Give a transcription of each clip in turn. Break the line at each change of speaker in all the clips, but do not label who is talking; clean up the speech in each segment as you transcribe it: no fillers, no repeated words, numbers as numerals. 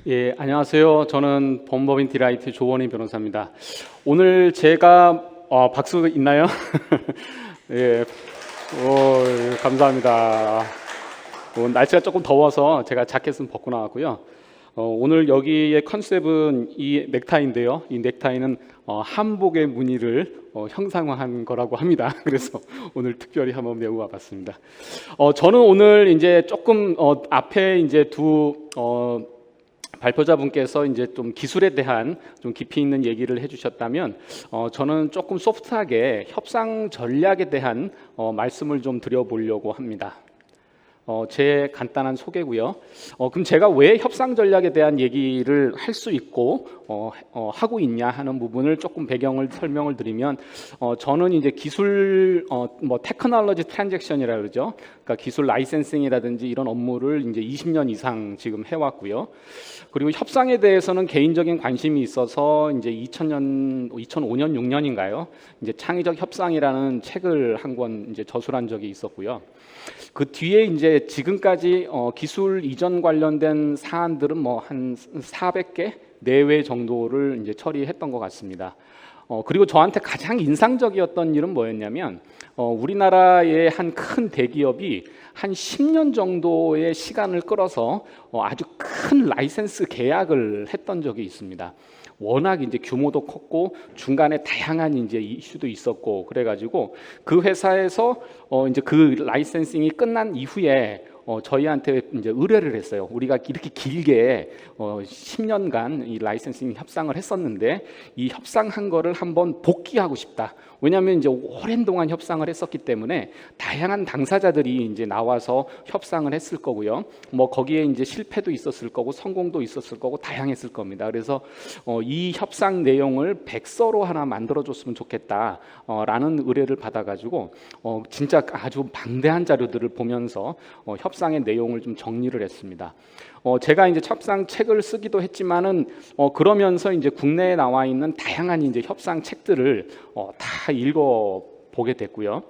예, 안녕하세요. 저는 법무법인 디라이트 조원희 변호사입니다. 오늘 제가 박수 있나요? 예, 감사합니다. 날씨가 조금 더워서 제가 자켓은 벗고 나왔고요. 오늘 여기의 컨셉은 이 넥타이인데요. 이 넥타이는 한복의 무늬를 형상화한 거라고 합니다. 그래서 오늘 특별히 한번 메고 와봤습니다. 저는 오늘 이제 조금 앞에 이제 두 발표자분께서 이제 좀 기술에 대한 좀 깊이 있는 얘기를 해주셨다면, 저는 조금 소프트하게 협상 전략에 대한 말씀을 좀 드려보려고 합니다. 제 간단한 소개고요. 그럼 제가 왜 협상 전략에 대한 얘기를 할 수 있고 하고 있냐 하는 부분을 조금 배경을 설명을 드리면, 저는 이제 기술 테크놀로지 트랜잭션이라 그러죠. 그러니까 기술 라이센싱이라든지 이런 업무를 이제 20년 이상 지금 해왔고요. 그리고 협상에 대해서는 개인적인 관심이 있어서 이제 2005년 6년인가요? 이제 창의적 협상이라는 책을 한 권 이제 저술한 적이 있었고요. 그 뒤에 이제 지금까지 기술 이전 관련된 사안들은 뭐 한 400개 내외 정도를 이제 처리했던 것 같습니다. 그리고 저한테 가장 인상적이었던 일은 뭐였냐면, 우리나라의 한 큰 대기업이 한 10년 정도의 시간을 끌어서 아주 큰 라이센스 계약을 했던 적이 있습니다. 워낙 이제 규모도 컸고 중간에 다양한 이제 이슈도 있었고, 그래가지고 그 회사에서 이제 그 라이센싱이 끝난 이후에 저희한테 이제 의뢰를 했어요. 우리가 이렇게 길게 10년간 이 라이센싱 협상을 했었는데 이 협상한 거를 한번 복귀하고 싶다. 왜냐하면 이제 오랜 동안 협상을 했었기 때문에 다양한 당사자들이 이제 나와서 협상을 했을 거고요. 뭐 거기에 이제 실패도 있었을 거고 성공도 있었을 거고 다양했을 겁니다. 그래서 이 협상 내용을 백서로 하나 만들어줬으면 좋겠다라는 의뢰를 받아가지고 진짜 아주 방대한 자료들을 보면서 협상의 내용을 좀 정리를 했습니다. 제가 이제 협상 책을 쓰기도 했지만은 그러면서 이제 국내에 나와 있는 다양한 이제 협상 책들을 다 읽어 보게 됐고요.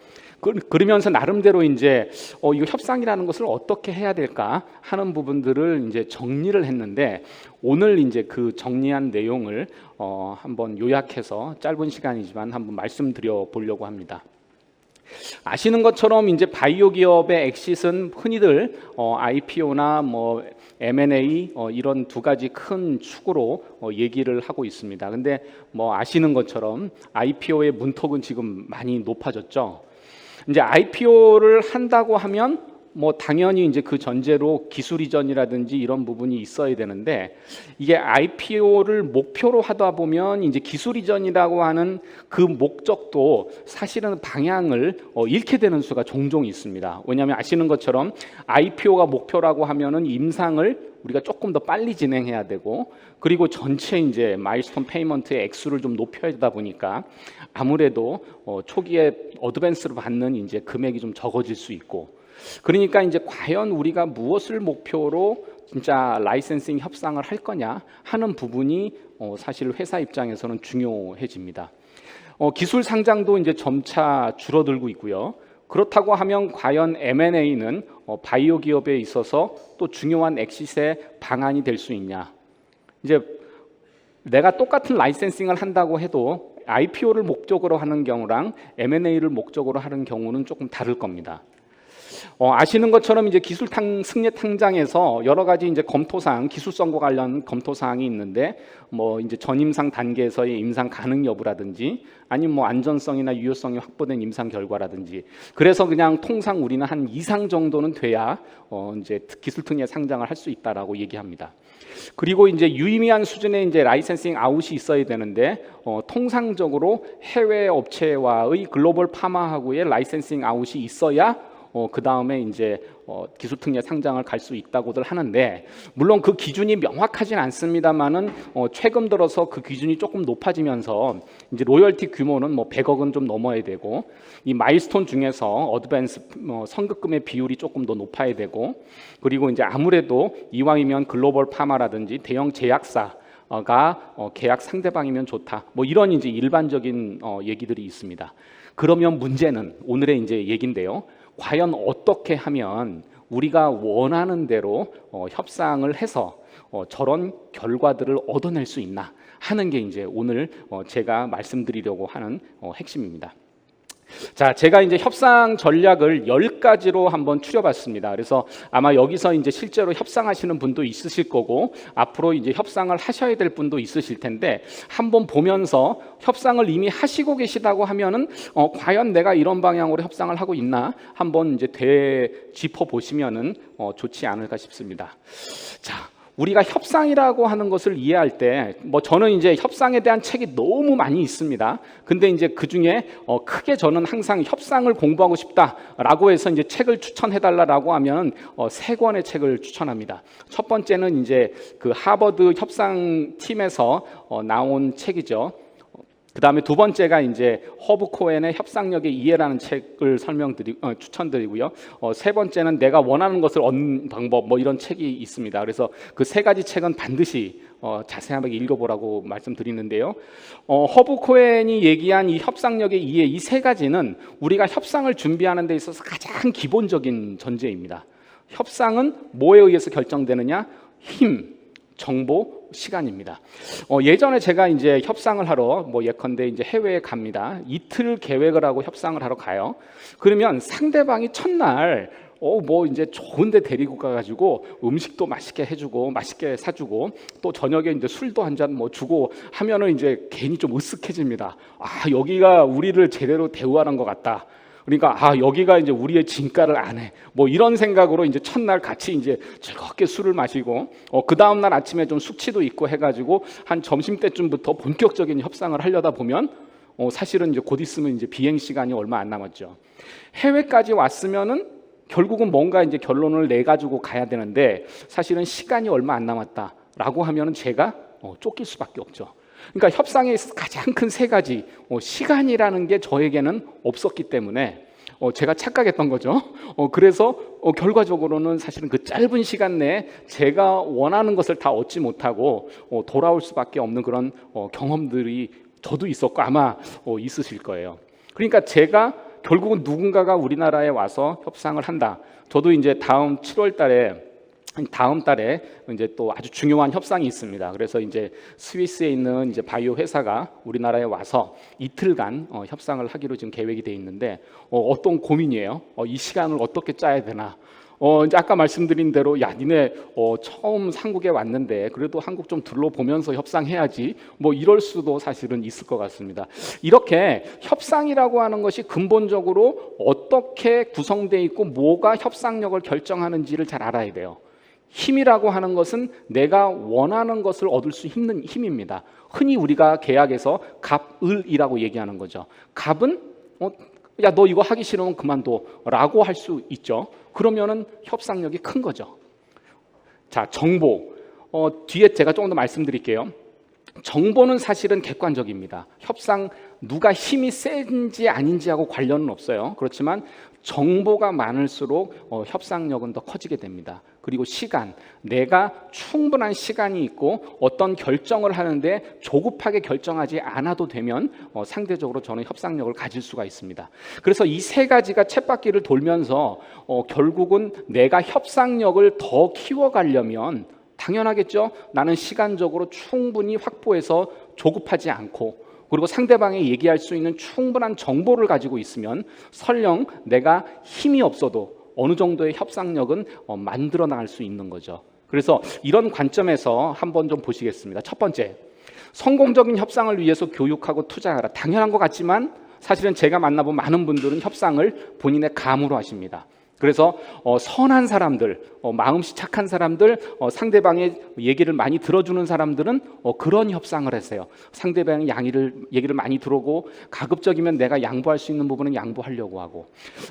그러면서 나름대로 이제 이거 협상이라는 것을 어떻게 해야 될까 하는 부분들을 이제 정리를 했는데, 오늘 이제 그 정리한 내용을 한번 요약해서 짧은 시간이지만 한번 말씀드려 보려고 합니다. 아시는 것처럼 이제 바이오 기업의 엑싯은 흔히들 IPO나 뭐 M&A 이런 두 가지 큰 축으로 얘기를 하고 있습니다. 근데 뭐 아시는 것처럼 IPO의 문턱은 지금 많이 높아졌죠. 이제 IPO를 한다고 하면 뭐 당연히 이제 그 전제로 기술 이전이라든지 이런 부분이 있어야 되는데, 이게 IPO를 목표로 하다 보면 이제 기술 이전이라고 하는 그 목적도 사실은 방향을 잃게 되는 수가 종종 있습니다. 왜냐하면 아시는 것처럼 IPO가 목표라고 하면은 임상을 우리가 조금 더 빨리 진행해야 되고, 그리고 전체 이제 마일스톤 페이먼트의 액수를 좀 높여야 되다 보니까 아무래도 초기에 어드밴스로 받는 이제 금액이 좀 적어질 수 있고, 그러니까 이제 과연 우리가 무엇을 목표로 진짜 라이센싱 협상을 할 거냐 하는 부분이 사실 회사 입장에서는 중요해집니다. 기술 상장도 이제 점차 줄어들고 있고요. 그렇다고 하면 과연 M&A는 바이오 기업에 있어서 또 중요한 엑싯의 방안이 될 수 있냐? 이제 내가 똑같은 라이센싱을 한다고 해도 IPO를 목적으로 하는 경우랑 M&A를 목적으로 하는 경우는 조금 다를 겁니다. 아시는 것처럼 이제 기술 승례 탕장에서 여러 가지 이제 검토사항, 기술성과 관련 검토사항이 있는데, 뭐 이제 전임상 단계에서의 임상 가능 여부라든지, 아니면 뭐 안전성이나 유효성이 확보된 임상 결과라든지, 그래서 그냥 통상 우리는 한 이상 정도는 돼야 이제 기술 특례 상장을 할 수 있다라고 얘기합니다. 그리고 이제 유의미한 수준의 이제 라이센싱 아웃이 있어야 되는데, 통상적으로 해외 업체와의 글로벌 파마하고의 라이센싱 아웃이 있어야 그 다음에 이제 기술 특례 상장을 갈 수 있다고들 하는데, 물론 그 기준이 명확하진 않습니다만은 최근 들어서 그 기준이 조금 높아지면서 이제 로열티 규모는 뭐 100억은 좀 넘어야 되고, 이 마일스톤 중에서 어드밴스 선급금의 비율이 조금 더 높아야 되고, 그리고 이제 아무래도 이왕이면 글로벌 파마라든지 대형 제약사가 계약 상대방이면 좋다. 뭐 이런 이제 일반적인 얘기들이 있습니다. 그러면 문제는 오늘의 이제 얘기인데요. 과연 어떻게 하면 우리가 원하는 대로 협상을 해서 저런 결과들을 얻어낼 수 있나 하는 게 이제 오늘 제가 말씀드리려고 하는 핵심입니다. 자, 제가 이제 협상 전략을 10가지로 한번 추려봤습니다. 그래서 아마 여기서 이제 실제로 협상하시는 분도 있으실 거고 앞으로 이제 협상을 하셔야 될 분도 있으실 텐데 한번 보면서 협상을 이미 하시고 계시다고 하면은 과연 내가 이런 방향으로 협상을 하고 있나 한번 이제 되짚어 보시면은 좋지 않을까 싶습니다. 자, 우리가 협상이라고 하는 것을 이해할 때 저는 이제 협상에 대한 책이 너무 많이 있습니다. 근데 이제 그 중에 크게 저는 항상 협상을 공부하고 싶다라고 해서 이제 책을 추천해 달라라고 하면 3권의 책을 추천합니다. 첫 번째는 이제 그 하버드 협상팀에서 나온 책이죠. 그 다음에 두 번째가 이제 허브 코엔의 협상력의 이해라는 책을 추천드리고요. 세 번째는 내가 원하는 것을 얻는 방법 이런 책이 있습니다. 그래서 그 3가지 책은 반드시 자세하게 읽어보라고 말씀드리는데요. 허브 코엔이 얘기한 이 협상력의 이해 이 3가지는 우리가 협상을 준비하는 데 있어서 가장 기본적인 전제입니다. 협상은 뭐에 의해서 결정되느냐? 힘, 정보, 시간입니다. 예전에 제가 이제 협상을 하러 예컨대 이제 해외에 갑니다. 이틀 계획을 하고 협상을 하러 가요. 그러면 상대방이 첫날 이제 좋은데 데리고 가가지고 음식도 맛있게 해주고 맛있게 사주고 또 저녁에 이제 술도 한 잔 주고 하면은 이제 괜히 좀 으쓱해집니다. 여기가 우리를 제대로 대우하는 것 같다. 그러니까 여기가 이제 우리의 진가를 아네. 이런 생각으로 이제 첫날 같이 이제 즐겁게 술을 마시고 그 다음 날 아침에 좀 숙취도 있고 해가지고 한 점심 때쯤부터 본격적인 협상을 하려다 보면 사실은 이제 곧 있으면 이제 비행 시간이 얼마 안 남았죠. 해외까지 왔으면은 결국은 뭔가 이제 결론을 내 가지고 가야 되는데 사실은 시간이 얼마 안 남았다라고 하면은 제가 쫓길 수밖에 없죠. 그러니까 협상에 있어서 가장 큰 3가지 시간이라는 게 저에게는 없었기 때문에 제가 착각했던 거죠. 그래서 결과적으로는 사실은 그 짧은 시간 내에 제가 원하는 것을 다 얻지 못하고 돌아올 수밖에 없는 그런 경험들이 저도 있었고 아마 있으실 거예요. 그러니까 제가 결국은 누군가가 우리나라에 와서 협상을 한다. 저도 이제 다음 달에 이제 또 아주 중요한 협상이 있습니다. 그래서 이제 스위스에 있는 이제 바이오 회사가 우리나라에 와서 이틀간 협상을 하기로 지금 계획이 돼 있는데 어떤 고민이에요. 이 시간을 어떻게 짜야 되나? 이제 아까 말씀드린 대로 니네 처음 한국에 왔는데 그래도 한국 좀 둘러보면서 협상해야지 이럴 수도 사실은 있을 것 같습니다. 이렇게 협상이라고 하는 것이 근본적으로 어떻게 구성되어 있고 뭐가 협상력을 결정하는지를 잘 알아야 돼요. 힘이라고 하는 것은 내가 원하는 것을 얻을 수 있는 힘입니다. 흔히 우리가 계약에서 갑을이라고 얘기하는 거죠. 갑은 야, 너 이거 하기 싫으면 그만둬 라고 할 수 있죠. 그러면은 협상력이 큰 거죠. 자, 정보. 뒤에 제가 조금 더 말씀드릴게요. 정보는 사실은 객관적입니다. 협상 누가 힘이 센지 아닌지하고 관련은 없어요. 그렇지만 정보가 많을수록 협상력은 더 커지게 됩니다. 그리고 시간, 내가 충분한 시간이 있고 어떤 결정을 하는데 조급하게 결정하지 않아도 되면 상대적으로 저는 협상력을 가질 수가 있습니다. 그래서 이 3가지가 쳇바퀴를 돌면서 결국은 내가 협상력을 더 키워가려면 당연하겠죠. 나는 시간적으로 충분히 확보해서 조급하지 않고 그리고 상대방이 얘기할 수 있는 충분한 정보를 가지고 있으면 설령 내가 힘이 없어도 어느 정도의 협상력은 만들어 나갈 수 있는 거죠. 그래서 이런 관점에서 한번 좀 보시겠습니다. 첫 번째, 성공적인 협상을 위해서 교육하고 투자하라. 당연한 것 같지만 사실은 제가 만나본 많은 분들은 협상을 본인의 감으로 하십니다. 그래서 선한 사람들, 마음씨 착한 사람들, 상대방의 얘기를 많이 들어주는 사람들은 그런 협상을 했어요. 상대방의 얘기를 많이 들어오고 가급적이면 내가 양보할 수 있는 부분은 양보하려고 하고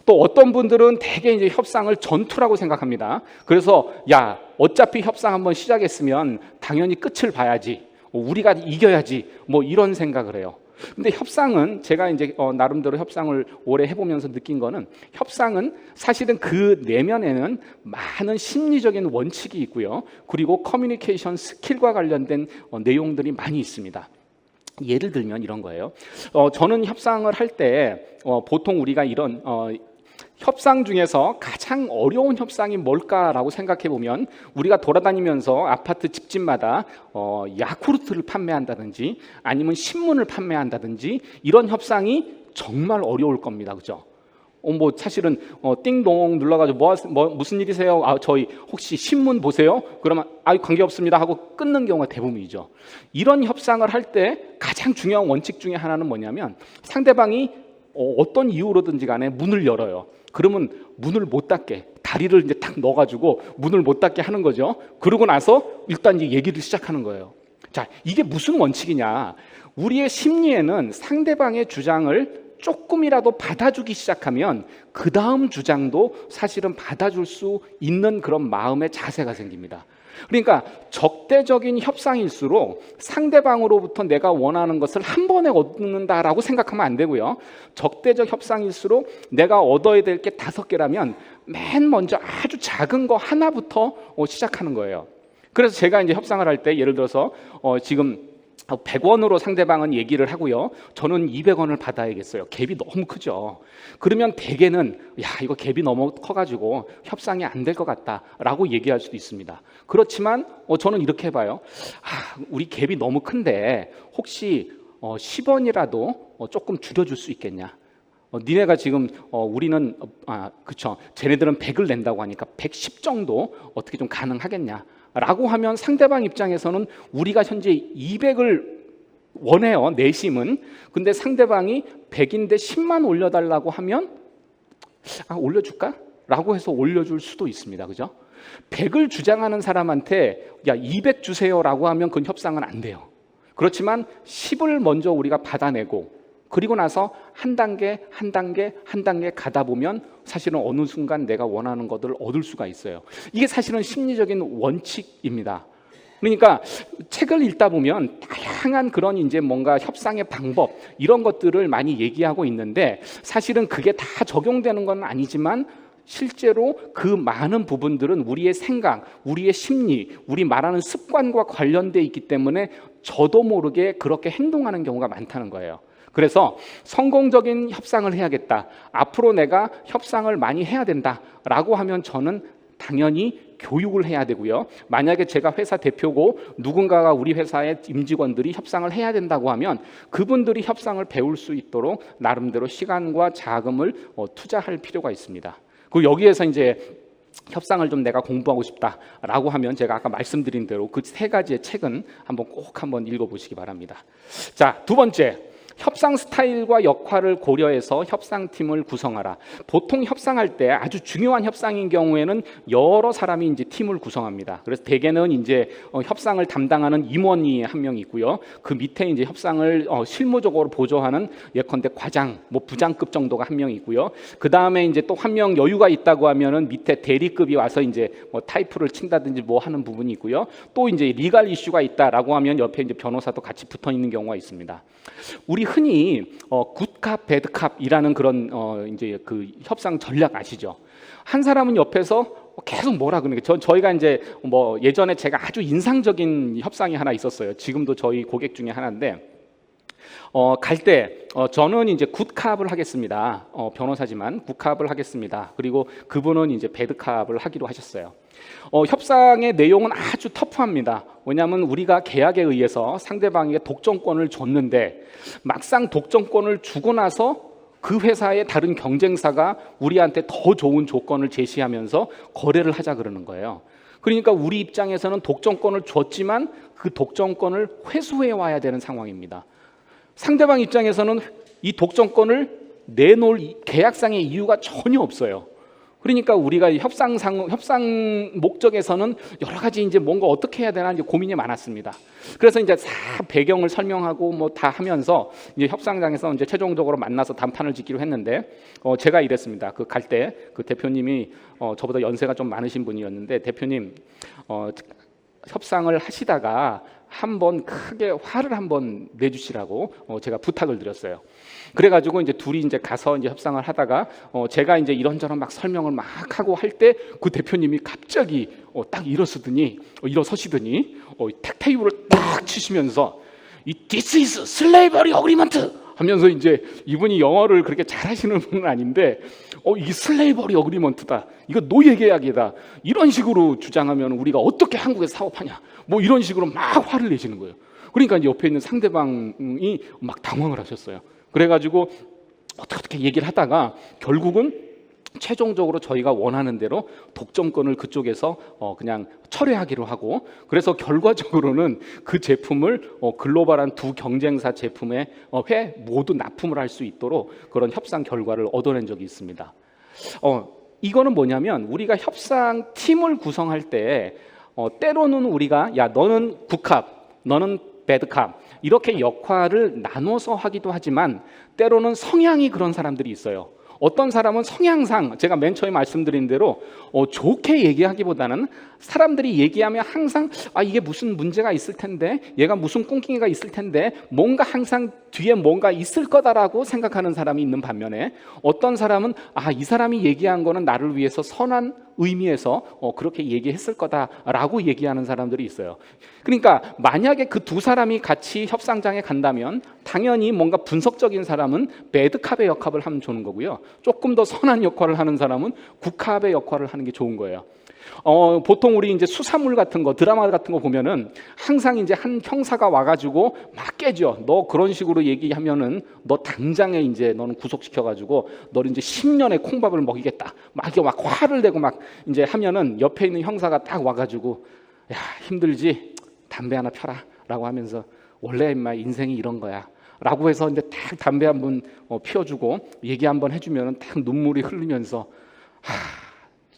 또 어떤 분들은 되게 이제 협상을 전투라고 생각합니다. 그래서 야, 어차피 협상 한번 시작했으면 당연히 끝을 봐야지, 우리가 이겨야지 이런 생각을 해요. 근데 협상은 제가 이제 나름대로 협상을 오래 해보면서 느낀 거는 협상은 사실은 그 내면에는 많은 심리적인 원칙이 있고요. 그리고 커뮤니케이션 스킬과 관련된 내용들이 많이 있습니다. 예를 들면 이런 거예요. 저는 협상을 할 때 보통 우리가 이런 협상 중에서 가장 어려운 협상이 뭘까라고 생각해 보면 우리가 돌아다니면서 아파트 집집마다 야쿠르트를 판매한다든지 아니면 신문을 판매한다든지 이런 협상이 정말 어려울 겁니다. 그죠? 뭐 사실은 띵동 눌러가지고 무슨 일이세요? 저희 혹시 신문 보세요? 그러면 관계없습니다 하고 끊는 경우가 대부분이죠. 이런 협상을 할 때 가장 중요한 원칙 중에 하나는 뭐냐면 상대방이 어떤 이유로든지 간에 문을 열어요. 그러면 문을 못 닫게 다리를 이제 탁 넣어가지고 문을 못 닫게 하는 거죠. 그러고 나서 일단 이제 얘기를 시작하는 거예요. 자, 이게 무슨 원칙이냐? 우리의 심리에는 상대방의 주장을 조금이라도 받아주기 시작하면 그 다음 주장도 사실은 받아줄 수 있는 그런 마음의 자세가 생깁니다. 그러니까 적대적인 협상일수록 상대방으로부터 내가 원하는 것을 한 번에 얻는다라고 생각하면 안 되고요. 적대적 협상일수록 내가 얻어야 될 게 5개라면 맨 먼저 아주 작은 거 하나부터 시작하는 거예요. 그래서 제가 이제 협상을 할 때 예를 들어서 지금 100원으로 상대방은 얘기를 하고요. 저는 200원을 받아야겠어요. 갭이 너무 크죠. 그러면 대개는 이거 갭이 너무 커가지고 협상이 안 될 것 같다라고 얘기할 수도 있습니다. 그렇지만 저는 이렇게 해봐요. 우리 갭이 너무 큰데 혹시 10원이라도 조금 줄여줄 수 있겠냐? 니네가 지금 우리는 그쵸, 쟤네들은 100을 낸다고 하니까 110 정도 어떻게 좀 가능하겠냐? 라고 하면 상대방 입장에서는 우리가 현재 200을 원해요, 내심은. 근데 상대방이 100인데 10만 올려달라고 하면 올려줄까? 라고 해서 올려줄 수도 있습니다. 그죠? 100을 주장하는 사람한테 200 주세요 라고 하면 그건 협상은 안 돼요. 그렇지만 10을 먼저 우리가 받아내고 그리고 나서 한 단계 가다 보면 사실은 어느 순간 내가 원하는 것을 얻을 수가 있어요. 이게 사실은 심리적인 원칙입니다. 그러니까 책을 읽다 보면 다양한 그런 이제 뭔가 협상의 방법 이런 것들을 많이 얘기하고 있는데 사실은 그게 다 적용되는 건 아니지만 실제로 그 많은 부분들은 우리의 생각, 우리의 심리, 우리 말하는 습관과 관련돼 있기 때문에 저도 모르게 그렇게 행동하는 경우가 많다는 거예요. 그래서 성공적인 협상을 해야겠다. 앞으로 내가 협상을 많이 해야 된다라고 하면 저는 당연히 교육을 해야 되고요. 만약에 제가 회사 대표고 누군가가 우리 회사의 임직원들이 협상을 해야 된다고 하면 그분들이 협상을 배울 수 있도록 나름대로 시간과 자금을 투자할 필요가 있습니다. 그리고 여기에서 이제 협상을 좀 내가 공부하고 싶다라고 하면 제가 아까 말씀드린 대로 그 3가지의 책은 꼭 한번 읽어보시기 바랍니다. 자, 2번째. 협상 스타일과 역할을 고려해서 협상팀을 구성하라. 보통 협상할 때 아주 중요한 협상인 경우에는 여러 사람이 이제 팀을 구성합니다. 그래서 대개는 이제 협상을 담당하는 임원이 한 명 있고요. 그 밑에 이제 협상을 실무적으로 보조하는 예컨대 과장, 부장급 정도가 한 명 있고요. 그 다음에 이제 또 한 명 여유가 있다고 하면은 밑에 대리급이 와서 이제 타이프를 친다든지 하는 부분이 있고요. 또 이제 리갈 이슈가 있다라고 하면 옆에 이제 변호사도 같이 붙어 있는 경우가 있습니다. 우리 흔히 굿캅, 배드캅이라는 그런 이제 그 협상 전략 아시죠? 한 사람은 옆에서 계속 뭐라 그러는 게 저희가 이제 예전에 제가 아주 인상적인 협상이 하나 있었어요. 지금도 저희 고객 중에 하나인데 갈 때 저는 이제 굿캅을 하겠습니다. 변호사지만 굿캅을 하겠습니다. 그리고 그분은 이제 배드캅을 하기로 하셨어요. 협상의 내용은 아주 터프합니다. 왜냐하면 우리가 계약에 의해서 상대방에게 독점권을 줬는데 막상 독점권을 주고 나서 그 회사의 다른 경쟁사가 우리한테 더 좋은 조건을 제시하면서 거래를 하자 그러는 거예요. 그러니까 우리 입장에서는 독점권을 줬지만 그 독점권을 회수해 와야 되는 상황입니다. 상대방 입장에서는 이 독점권을 내놓을 계약상의 이유가 전혀 없어요. 그러니까 우리가 협상 목적에서는 여러 가지 이제 뭔가 어떻게 해야 되나 이제 고민이 많았습니다. 그래서 이제 다 배경을 설명하고 다 하면서 이제 협상장에서 이제 최종적으로 만나서 담판을 짓기로 했는데 제가 이랬습니다. 그 갈 때 그 대표님이 저보다 연세가 좀 많으신 분이었는데 대표님 협상을 하시다가 한번 크게 화를 한번 내주시라고 제가 부탁을 드렸어요. 그래가지고 이제 둘이 이제 가서 이제 협상을 하다가 제가 이제 이런저런 막 설명을 막 하고 할 때 그 대표님이 갑자기 딱 일어서시더니 택테이블을 딱 치시면서 This is slavery agreement 하면서 이제 이분이 영어를 그렇게 잘하시는 분은 아닌데 이게 슬레이버리 어그리먼트다, 이거 노예계약이다, 이런 식으로 주장하면 우리가 어떻게 한국에서 사업하냐, 뭐 이런 식으로 막 화를 내시는 거예요. 그러니까 이제 옆에 있는 상대방이 막 당황을 하셨어요. 그래가지고 어떻게 얘기를 하다가 결국은 최종적으로 저희가 원하는 대로 독점권을 그쪽에서 그냥 철회하기로 하고, 그래서 결과적으로는 그 제품을 글로벌한 두 경쟁사 제품에 회 모두 납품을 할 수 있도록 그런 협상 결과를 얻어낸 적이 있습니다. 이거는 뭐냐면 우리가 협상 팀을 구성할 때 때로는 우리가 야 너는 굿캅, 너는 배드캅 이렇게 역할을 나눠서 하기도 하지만 때로는 성향이 그런 사람들이 있어요. 어떤 사람은 성향상 제가 맨 처음에 말씀드린 대로 좋게 얘기하기보다는 사람들이 얘기하면 항상 이게 무슨 문제가 있을 텐데, 얘가 무슨 꿍꿍이가 있을 텐데, 뭔가 항상 뒤에 뭔가 있을 거다라고 생각하는 사람이 있는 반면에, 어떤 사람은 이 사람이 얘기한 거는 나를 위해서 선한 의미에서 그렇게 얘기했을 거다라고 얘기하는 사람들이 있어요. 그러니까 만약에 그 두 사람이 같이 협상장에 간다면 당연히 뭔가 분석적인 사람은 배드캅의 역할을 하면 좋은 거고요, 조금 더 선한 역할을 하는 사람은 굿캅의 역할을 하는 게 좋은 거예요. 보통 우리 이제 수사물 같은 거, 드라마 같은 거 보면은 항상 이제 한 형사가 와가지고 막 깨져. 너 그런 식으로 얘기하면은 너 당장에 이제 너는 구속시켜가지고 너를 이제 10년의 콩밥을 먹이겠다. 막 화를 내고 막 이제 하면은 옆에 있는 형사가 딱 와가지고 야 힘들지? 담배 하나 펴라라고 하면서 원래 인마 인생이 이런 거야. 라고 해서 이제 딱 담배 한번 피워주고 얘기 한번 해주면은 딱 눈물이 흐르면서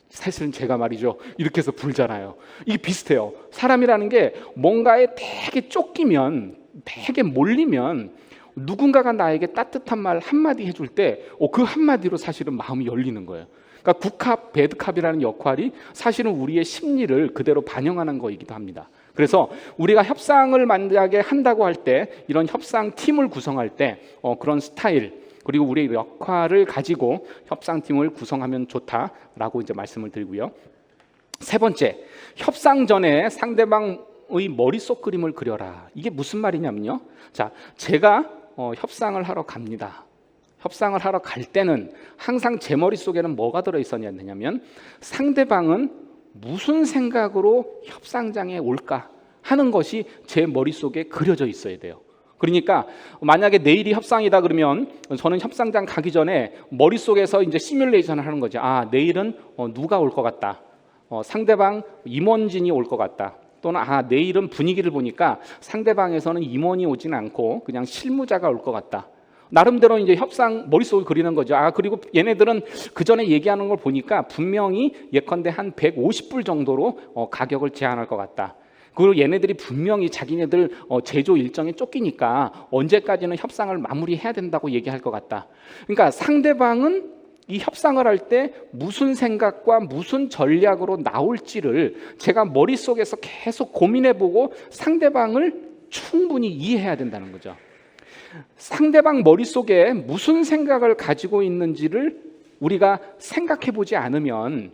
사실은 제가 말이죠 이렇게 해서 불잖아요. 이게 비슷해요. 사람이라는 게 뭔가에 되게 쫓기면, 되게 몰리면 누군가가 나에게 따뜻한 말 한마디 해줄 때 그 한마디로 사실은 마음이 열리는 거예요. 그러니까 굿캅, 배드캅이라는 역할이 사실은 우리의 심리를 그대로 반영하는 거이기도 합니다. 그래서 우리가 협상을 만약에 한다고 할 때, 이런 협상 팀을 구성할 때 그런 스타일 그리고 우리의 역할을 가지고 협상팀을 구성하면 좋다라고 이제 말씀을 드리고요. 세 번째, 협상 전에 상대방의 머릿속 그림을 그려라. 이게 무슨 말이냐면요. 자, 제가 협상을 하러 갑니다. 협상을 하러 갈 때는 항상 제 머릿속에는 뭐가 들어있었냐면 상대방은 무슨 생각으로 협상장에 올까 하는 것이 제 머릿속에 그려져 있어야 돼요. 그러니까 만약에 내일이 협상이다 그러면 저는 협상장 가기 전에 머릿속에서 이제 시뮬레이션을 하는 거죠. 내일은 누가 올 것 같다. 상대방 임원진이 올 것 같다. 또는 내일은 분위기를 보니까 상대방에서는 임원이 오지는 않고 그냥 실무자가 올 것 같다. 나름대로 이제 협상 머릿속을 그리는 거죠. 그리고 얘네들은 그 전에 얘기하는 걸 보니까 분명히 예컨대 한 150불 정도로 가격을 제한할 것 같다. 그리고 얘네들이 분명히 자기네들 제조 일정에 쫓기니까 언제까지는 협상을 마무리해야 된다고 얘기할 것 같다. 그러니까 상대방은 이 협상을 할 때 무슨 생각과 무슨 전략으로 나올지를 제가 머릿속에서 계속 고민해보고 상대방을 충분히 이해해야 된다는 거죠. 상대방 머릿속에 무슨 생각을 가지고 있는지를 우리가 생각해보지 않으면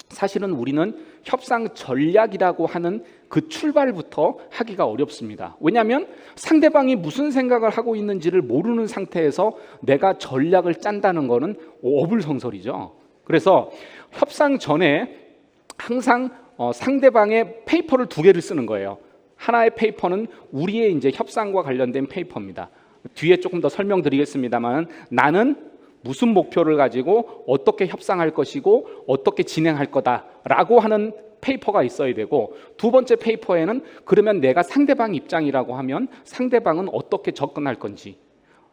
사실은 우리는 협상 전략이라고 하는 그 출발부터 하기가 어렵습니다. 왜냐하면 상대방이 무슨 생각을 하고 있는지를 모르는 상태에서 내가 전략을 짠다는 것은 어불성설이죠. 그래서 협상 전에 항상 상대방의 페이퍼를 두 개를 쓰는 거예요. 하나의 페이퍼는 우리의 이제 협상과 관련된 페이퍼입니다. 뒤에 조금 더 설명드리겠습니다만, 나는 무슨 목표를 가지고 어떻게 협상할 것이고 어떻게 진행할 거다라고 하는 페이퍼가 있어야 되고, 두 번째 페이퍼에는 그러면 내가 상대방 입장이라고 하면 상대방은 어떻게 접근할 건지,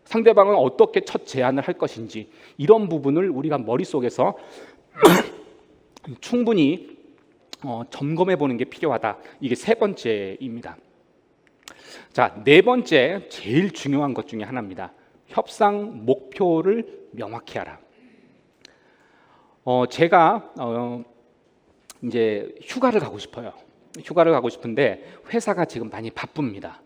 상대방은 어떻게 첫 제안을 할 것인지, 이런 부분을 우리가 머릿속에서 충분히 점검해 보는 게 필요하다. 이게 세 번째입니다. 자, 네 번째, 제일 중요한 것 중에 하나입니다. 협상 목표를 명확히 하라. 제가 이제 휴가를 가고 싶어요. 휴가를 가고 싶은데 회사가 지금 많이 바쁩니다.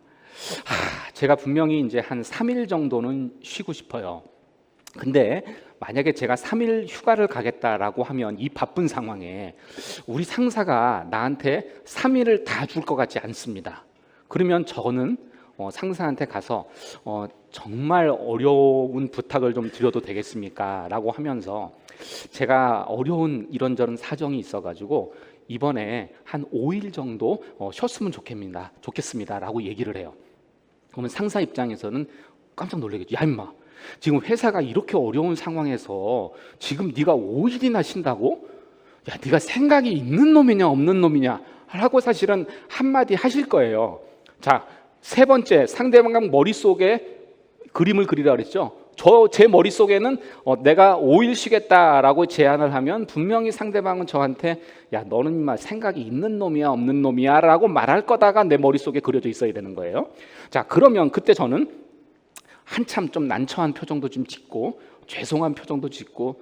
제가 분명히 이제 한 3일 정도는 쉬고 싶어요. 근데 만약에 제가 3일 휴가를 가겠다라고 하면 이 바쁜 상황에 우리 상사가 나한테 3일을 다 줄 것 같지 않습니다. 그러면 저는 상사한테 가서 정말 어려운 부탁을 좀 드려도 되겠습니까? 라고 하면서 제가 어려운 이런저런 사정이 있어가지고 이번에 한 5일 정도 쉬었으면 좋겠습니다 라고 얘기를 해요. 그러면 상사 입장에서는 깜짝 놀라겠죠. 야 임마, 지금 회사가 이렇게 어려운 상황에서 지금 네가 5일이나 쉰다고? 야, 네가 생각이 있는 놈이냐 없는 놈이냐 라고 사실은 한마디 하실 거예요. 자, 세 번째, 상대방 머릿속에 그림을 그리라 그랬죠. 제 머릿속에는 내가 5일 쉬겠다라고 제안을 하면 분명히 상대방은 저한테 야, 너는 인마 생각이 있는 놈이야 없는 놈이야 라고 말할 거다가 내 머릿속에 그려져 있어야 되는 거예요. 자, 그러면 그때 저는 한참 좀 난처한 표정도 좀 짓고 죄송한 표정도 짓고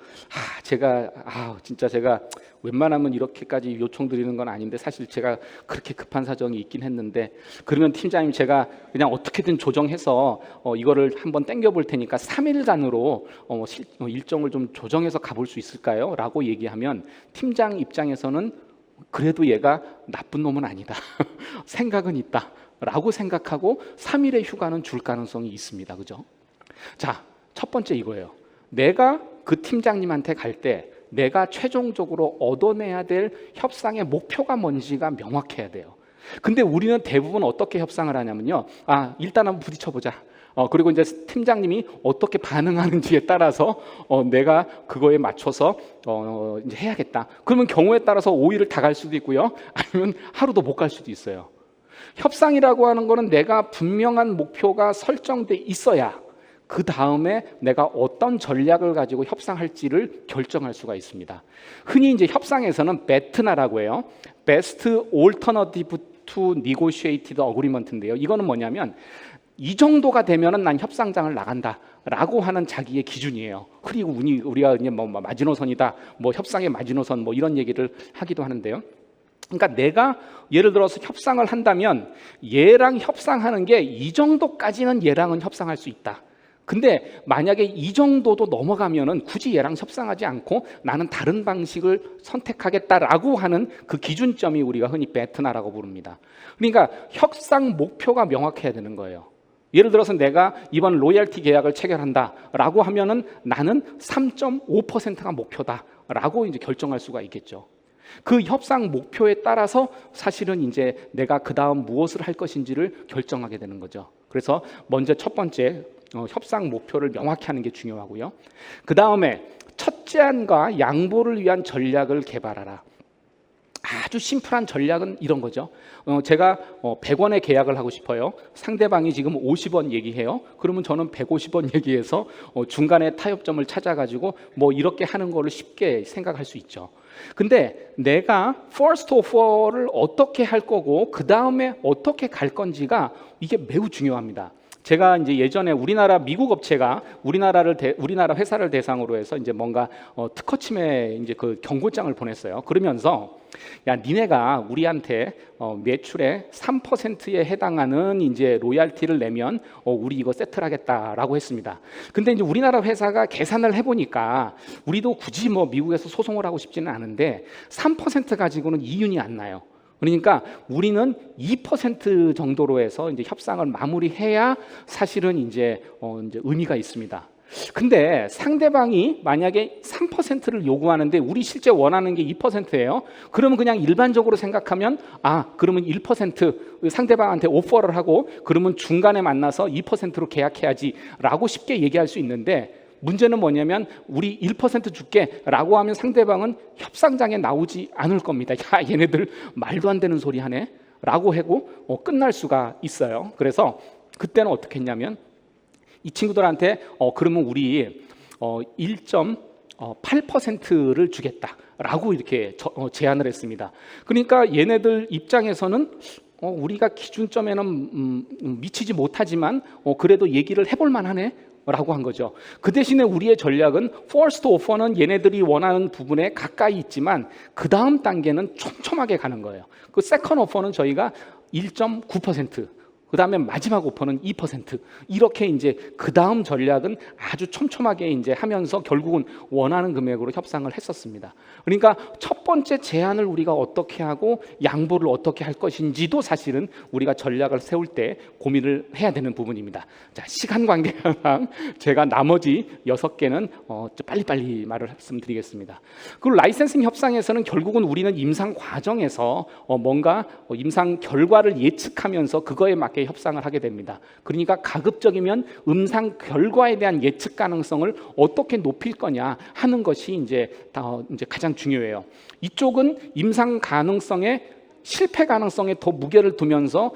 진짜 제가 웬만하면 이렇게까지 요청드리는 건 아닌데 사실 제가 그렇게 급한 사정이 있긴 했는데, 그러면 팀장님 제가 그냥 어떻게든 조정해서 이거를 한번 땡겨볼 테니까 3일간으로 일정을 좀 조정해서 가볼 수 있을까요? 라고 얘기하면 팀장 입장에서는 그래도 얘가 나쁜 놈은 아니다 생각은 있다 라고 생각하고 3일의 휴가는 줄 가능성이 있습니다. 그죠? 자, 첫 번째 이거예요. 내가 그 팀장님한테 갈 때 내가 최종적으로 얻어내야 될 협상의 목표가 뭔지가 명확해야 돼요. 근데 우리는 대부분 어떻게 협상을 하냐면요, 일단 한번 부딪혀보자. 그리고 이제 팀장님이 어떻게 반응하는지에 따라서 내가 그거에 맞춰서 이제 해야겠다. 그러면 경우에 따라서 5일을 다 갈 수도 있고요, 아니면 하루도 못 갈 수도 있어요. 협상이라고 하는 거는 내가 분명한 목표가 설정돼 있어야 그 다음에 내가 어떤 전략을 가지고 협상할지를 결정할 수가 있습니다. 흔히 이제 협상에서는 베트나라고 해요. Best Alternative to Negotiated Agreement인데요. 이거는 뭐냐면 이 정도가 되면은 난 협상장을 나간다라고 하는 자기의 기준이에요. 그리고 우리가 이제 뭐 마지노선이다, 뭐 협상의 마지노선, 뭐 이런 얘기를 하기도 하는데요. 그러니까 내가 예를 들어서 협상을 한다면 얘랑 협상하는 게 이 정도까지는 얘랑은 협상할 수 있다. 근데 만약에 이 정도도 넘어가면은 굳이 얘랑 협상하지 않고 나는 다른 방식을 선택하겠다라고 하는 그 기준점이 우리가 흔히 베트나라고 부릅니다. 그러니까 협상 목표가 명확해야 되는 거예요. 예를 들어서 내가 이번 로열티 계약을 체결한다라고 하면은 나는 3.5%가 목표다라고 이제 결정할 수가 있겠죠. 그 협상 목표에 따라서 사실은 이제 내가 그 다음 무엇을 할 것인지를 결정하게 되는 거죠. 그래서 먼저 첫 번째 협상 목표를 명확히 하는 게 중요하고요. 그 다음에 첫제안과 양보를 위한 전략을 개발하라. 아주 심플한 전략은 이런 거죠. 제가 100원에 계약을 하고 싶어요. 상대방이 지금 50원 얘기해요. 그러면 저는 150원 얘기해서 중간에 타협점을 찾아가지고 뭐 이렇게 하는 거를 쉽게 생각할 수 있죠. 근데 내가 first offer를 어떻게 할 거고 그 다음에 어떻게 갈 건지가 이게 매우 중요합니다. 제가 이제 예전에 우리나라 미국 업체가 우리나라 회사를 대상으로 해서 이제 뭔가 특허 침해 이제 그 경고장을 보냈어요. 그러면서 야, 니네가 우리한테 매출의 3%에 해당하는 이제 로얄티를 내면 우리 이거 세트를 하겠다라고 했습니다. 근데 이제 우리나라 회사가 계산을 해보니까 우리도 굳이 뭐 미국에서 소송을 하고 싶지는 않은데 3% 가지고는 이윤이 안 나요. 그러니까 우리는 2% 정도로 해서 이제 협상을 마무리해야 사실은 이제 의미가 있습니다. 근데 상대방이 만약에 3%를 요구하는데 우리 실제 원하는 게 2%예요. 그러면 그냥 일반적으로 생각하면 그러면 1% 상대방한테 오퍼를 하고 그러면 중간에 만나서 2%로 계약해야지라고 쉽게 얘기할 수 있는데, 문제는 뭐냐면 우리 1% 줄게 라고 하면 상대방은 협상장에 나오지 않을 겁니다. 야, 얘네들 말도 안 되는 소리 하네 라고 하고 끝날 수가 있어요. 그래서 그때는 어떻게 했냐면 이 친구들한테 그러면 우리 1.8%를 주겠다라고 이렇게 제안을 했습니다. 그러니까 얘네들 입장에서는 우리가 기준점에는 미치지 못하지만 그래도 얘기를 해볼 만하네 라고 한 거죠. 그 대신에 우리의 전략은 first offer는 얘네들이 원하는 부분에 가까이 있지만 그 다음 단계는 촘촘하게 가는 거예요. 그 second offer는 저희가 1.9%, 그 다음에 마지막 오퍼는 2%. 이렇게 이제 그 다음 전략은 아주 촘촘하게 이제 하면서 결국은 원하는 금액으로 협상을 했었습니다. 그러니까 첫 번째 제안을 우리가 어떻게 하고 양보를 어떻게 할 것인지도 사실은 우리가 전략을 세울 때 고민을 해야 되는 부분입니다. 자, 시간 관계상 제가 나머지 6개는 빨리빨리 말씀드리겠습니다. 그리고 라이센싱 협상에서는 결국은 우리는 임상 과정에서 뭔가 임상 결과를 예측하면서 그거에 맞게 협상을 하게 됩니다. 그러니까 가급적이면 임상 결과에 대한 예측 가능성을 어떻게 높일 거냐 하는 것이 이제 가장 중요해요. 이쪽은 임상 가능성에 실패 가능성에 더 무게를 두면서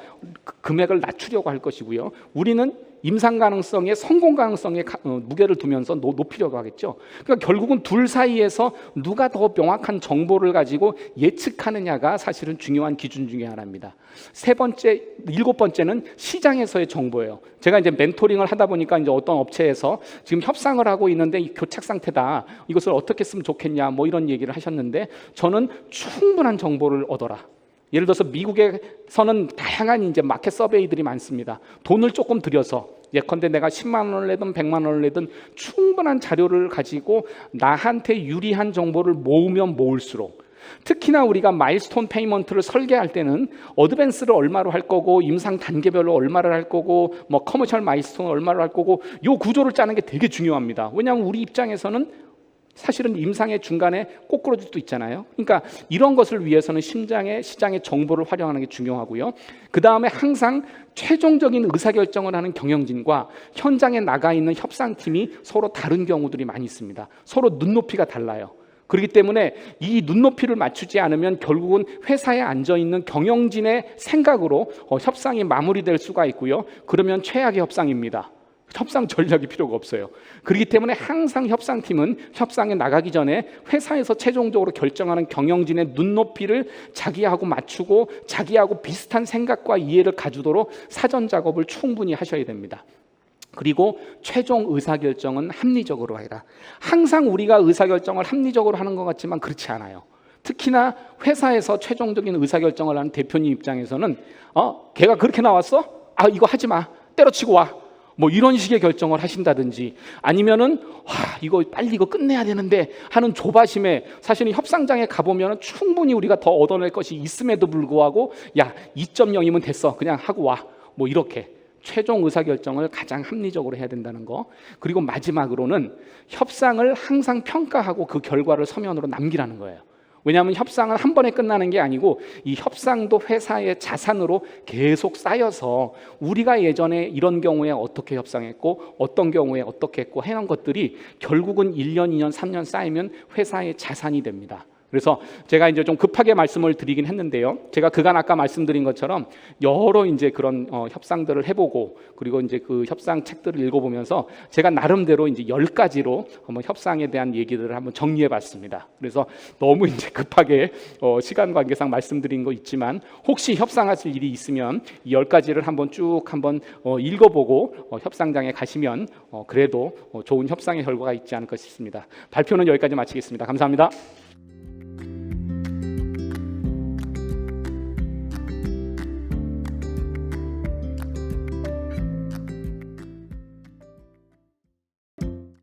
금액을 낮추려고 할 것이고요. 우리는 임상 가능성에 성공 가능성에 무게를 두면서 높이려고 하겠죠. 그러니까 결국은 둘 사이에서 누가 더 명확한 정보를 가지고 예측하느냐가 사실은 중요한 기준 중에 하나입니다. 7번째는 시장에서의 정보예요. 제가 이제 멘토링을 하다 보니까 이제 어떤 업체에서 지금 협상을 하고 있는데 이 교착 상태다. 이것을 어떻게 쓰면 좋겠냐 뭐 이런 얘기를 하셨는데 저는 충분한 정보를 얻어라. 예를 들어서 미국에서는 다양한 이제 마켓 서베이들이 많습니다. 돈을 조금 들여서 예컨대 내가 10만 원을 내든 100만 원을 내든 충분한 자료를 가지고 나한테 유리한 정보를 모으면 모을수록 특히나 우리가 마일스톤 페이먼트를 설계할 때는 어드밴스를 얼마로 할 거고 임상 단계별로 얼마를 할 거고 뭐 커머셜 마일스톤을 얼마로 할 거고 이 구조를 짜는 게 되게 중요합니다. 왜냐하면 우리 입장에서는 사실은 임상의 중간에 꼬꾸라질 수도 있잖아요. 그러니까 이런 것을 위해서는 시장의 정보를 활용하는 게 중요하고요. 그 다음에 항상 최종적인 의사결정을 하는 경영진과 현장에 나가 있는 협상팀이 서로 다른 경우들이 많이 있습니다. 서로 눈높이가 달라요. 그렇기 때문에 이 눈높이를 맞추지 않으면 결국은 회사에 앉아있는 경영진의 생각으로 협상이 마무리될 수가 있고요. 그러면 최악의 협상입니다. 협상 전략이 필요가 없어요. 그렇기 때문에 항상 협상팀은 협상에 나가기 전에 회사에서 최종적으로 결정하는 경영진의 눈높이를 자기하고 맞추고 자기하고 비슷한 생각과 이해를 가지도록 사전 작업을 충분히 하셔야 됩니다. 그리고 최종 의사결정은 합리적으로 해라. 항상 우리가 의사결정을 합리적으로 하는 것 같지만 그렇지 않아요. 특히나 회사에서 최종적인 의사결정을 하는 대표님 입장에서는 걔가 그렇게 나왔어? 이거 하지 마. 때려치고 와. 뭐 이런 식의 결정을 하신다든지 아니면은 이거 빨리 이거 끝내야 되는데 하는 조바심에 사실은 협상장에 가보면 충분히 우리가 더 얻어낼 것이 있음에도 불구하고 2.0이면 됐어 그냥 하고 와 뭐 이렇게 최종 의사결정을 가장 합리적으로 해야 된다는 거. 그리고 마지막으로는 협상을 항상 평가하고 그 결과를 서면으로 남기라는 거예요. 왜냐하면 협상은 한 번에 끝나는 게 아니고 이 협상도 회사의 자산으로 계속 쌓여서 우리가 예전에 이런 경우에 어떻게 협상했고 어떤 경우에 어떻게 했고 해놓은 것들이 결국은 1년, 2년, 3년 쌓이면 회사의 자산이 됩니다. 그래서 제가 이제 좀 급하게 말씀을 드리긴 했는데요. 제가 그간 아까 말씀드린 것처럼 여러 이제 그런 협상들을 해보고 그리고 이제 그 협상 책들을 읽어보면서 제가 나름대로 이제 10가지로 한번 협상에 대한 얘기들을 한번 정리해봤습니다. 그래서 너무 이제 급하게 시간 관계상 말씀드린 거 있지만 혹시 협상하실 일이 있으면 이 10가지를 한번 쭉 한번 읽어보고 협상장에 가시면 그래도 좋은 협상의 결과가 있지 않을까 싶습니다. 발표는 여기까지 마치겠습니다. 감사합니다.